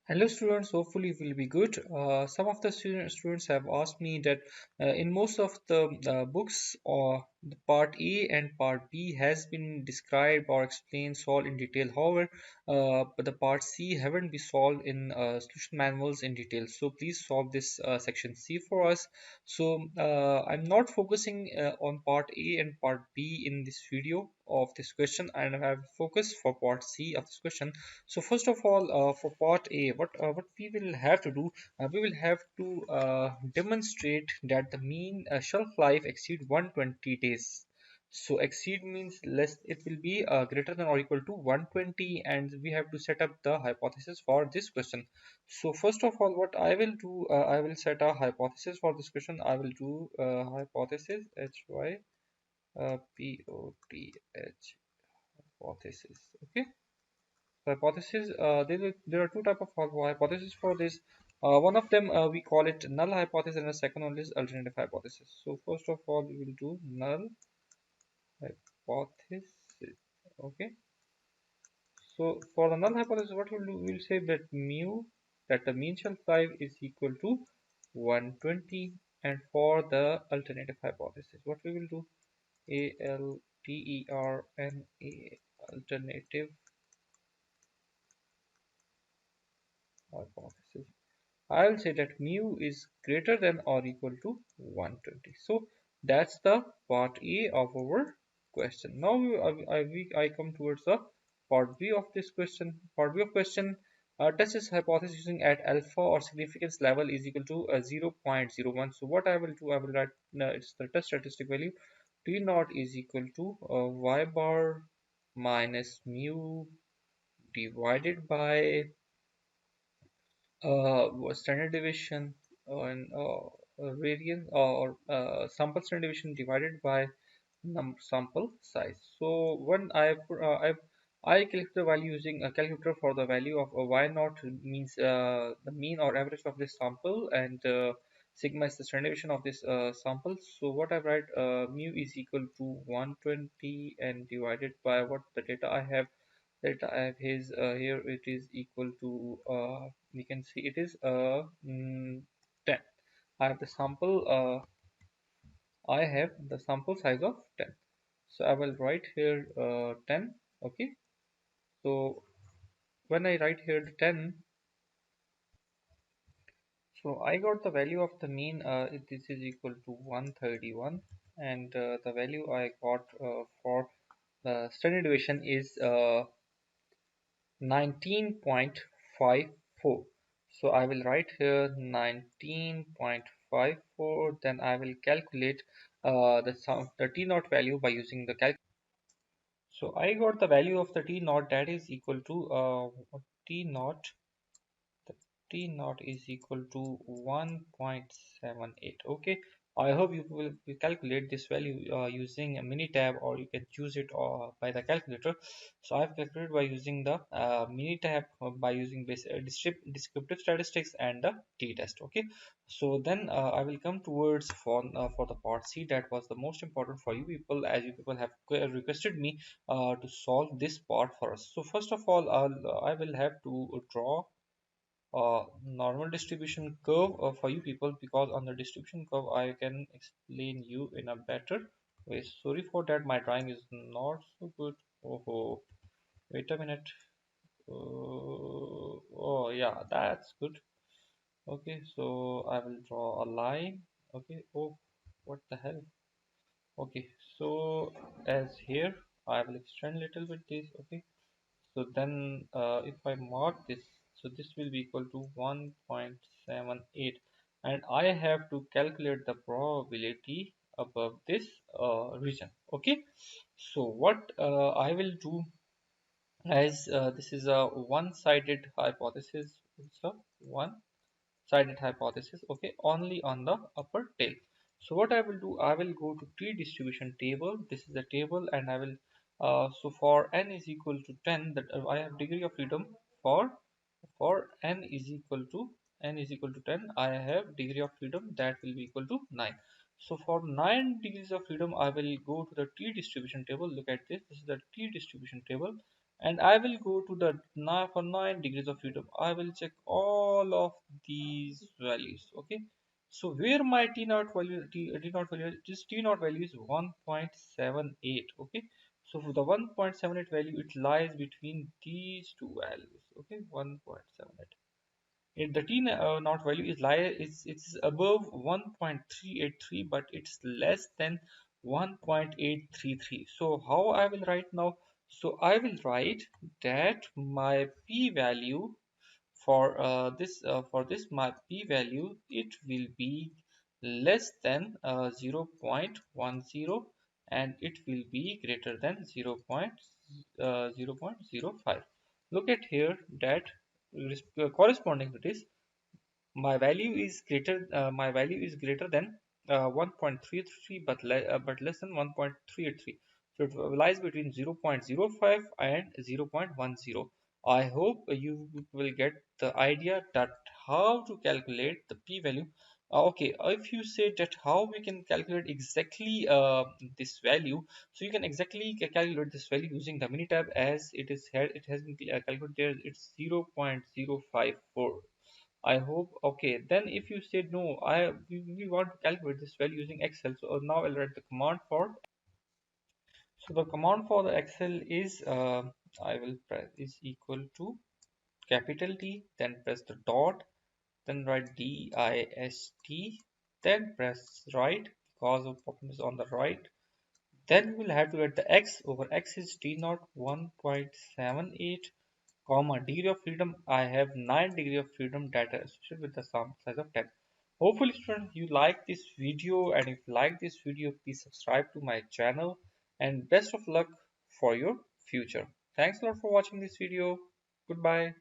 Hello students, hopefully it will be good. Some of the students have asked me that in most of the books or the part A and part B has been described or explained solved in detail. However, but the part C haven't been solved in solution manuals in detail. So please solve this section C for us. So I'm not focusing on part A and part B in this video of this question, and I have focused for part C of this question. So first of all, for part A, what we will have to do, we will have to demonstrate that the mean shelf life exceed 120 days. So exceed means less, it will be greater than or equal to 120, and we have to set up the hypothesis for this question. So first of all, what I will do, I will set a hypothesis for this question. I will do hypothesis hy POTH hypothesis. Okay. Hypothesis, there are two type of hypothesis for this. One of them we call it null hypothesis, and the second one is alternative hypothesis. So first of all we will do null hypothesis. Okay, so for the null hypothesis, what we'll do, we'll say that mu, that the mean shelf life is equal to 120. And for the alternative hypothesis, what we will do, ALTERNA, alternative hypothesis, I will say that mu is greater than or equal to 120. So that's the part A of our question. Now I come towards the part B of this question. Part B of question, test this hypothesis using at alpha or significance level is equal to 0.01. So what I will do, I will write it's the test statistic value T naught is equal to y bar minus mu divided by standard deviation and variance or sample standard deviation divided by sample size. So when I calculate the value using a calculator for the value of y naught, means the mean or average of this sample, and sigma is the standard deviation of this sample. So what I write, mu is equal to 120 and divided by what the data I have, his here it is equal to we can see it is 10. I have the sample I have the sample size of 10. So I will write here 10. Okay, so when I write here the 10, so I got the value of the mean, this is equal to 131, and the value I got for the standard deviation is 19.54. So I will write here 19.54, then I will calculate the t naught value by using the calculator. So I got the value of the t naught, that is equal to t naught, the t naught is equal to 1.78. Okay, I hope you will calculate this value using a Minitab, or you can choose it by the calculator. So I've calculated by using the Minitab, by using descriptive statistics and the t-test. Okay, so then I will come towards for the part C, that was the most important for you people, as you people have requested me to solve this part for us. So first of all, I will have to draw normal distribution curve for you people, because on the distribution curve I can explain you in a better way. Sorry for that, my drawing is not so good. Oh, wait a minute. Oh yeah, that's good. Okay, so I will draw a line. Okay, oh, what the hell. Okay, so as here I will extend little bit this. Okay, so then if I mark this, so this will be equal to 1.78, and I have to calculate the probability above this region. Okay, so what I will do, as this is a one-sided hypothesis, it's a one-sided hypothesis, okay, only on the upper tail. So what I will do, I will go to t distribution table. This is the table, and I will so for n is equal to 10, that I have degree of freedom for n is equal to 10, I have degree of freedom that will be equal to 9. So for 9 degrees of freedom, I will go to the t distribution table. Look at this, this is the t distribution table, and I will go to the now for 9 degrees of freedom. I will check all of these values. Okay, so where my T naught value, T naught value, this T naught value is 1.78. Okay, so for the 1.78 value, it lies between these two values. Okay, 1.78. If the T naught value is it's above 1.383, but it's less than 1.833. So how I will write now? So I will write that my p value for this my p value, it will be less than 0.10, and it will be greater than 0.05. Look at here that corresponding to this, my value is greater than 1.33, but less than 1.383. So it lies between 0.05 and 0.10. I hope you will get the idea that how to calculate the p value. Okay, if you say that how we can calculate exactly this value, so you can exactly calculate this value using the minitab, as it is here, it has been calculated there, it's 0.054. I hope. Okay, then if you say no, we want to calculate this value using Excel. So now I'll write the command for. So the command for the Excel is I will press is equal to capital T, then press the dot, then write DIST, then press right because of problem is on the right. Then we'll have to get the x over x is T naught 1.78, comma degree of freedom. I have 9 degree of freedom data associated with the sample size of 10. Hopefully students you like this video, and if you like this video, please subscribe to my channel, and best of luck for your future. Thanks a lot for watching this video. Goodbye.